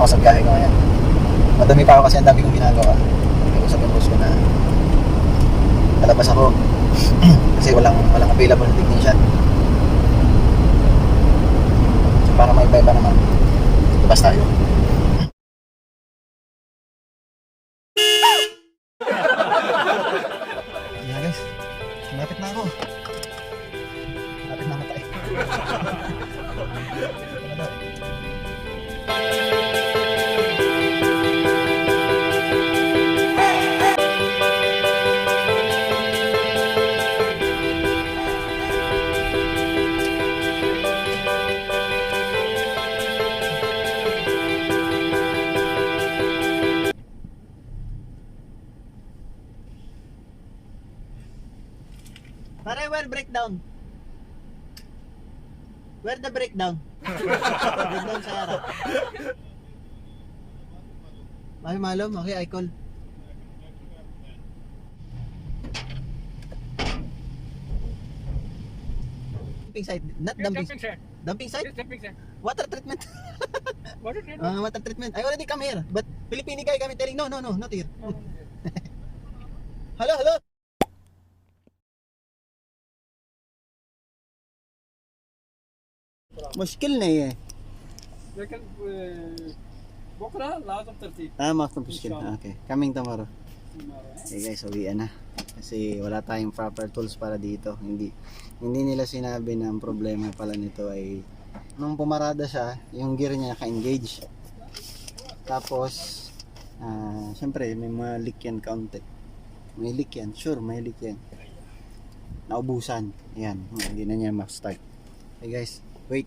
ako sa biyahe ko ngayon. Madami pa ako kasi ang dami kong ginagawa. Sabi ko sa boss ko na lalabas ako kasi walang available na technician. So para may iba naman, labas tayo. Yeah guys, malapit na ako. Malapit na matay. Pare, where breakdown? Where the breakdown? Breakdown sa harap. Ay, malum. Okay, I call. Dumping site. Not dumping. Dumping site? Water treatment. Water treatment. I already come here. But Filipino guy kami telling, no, not here. Hello. मुश्किल नहीं है लेकिन بكره لازم ترتيب. ما في مشكلة. Okay, coming tomorrow. Okay guys, uwian na kasi wala tayong proper tools para dito. Hindi nila sinabi na ang problema pala nito ay nung pumarada siya, yung gear niya naka-engage. Tapos syempre may mga leak yan kaunti. May leak yan, sure may leak yan. Naubusan. Ayan, hindi na niya ma-start. Okay guys, wait.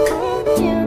on you.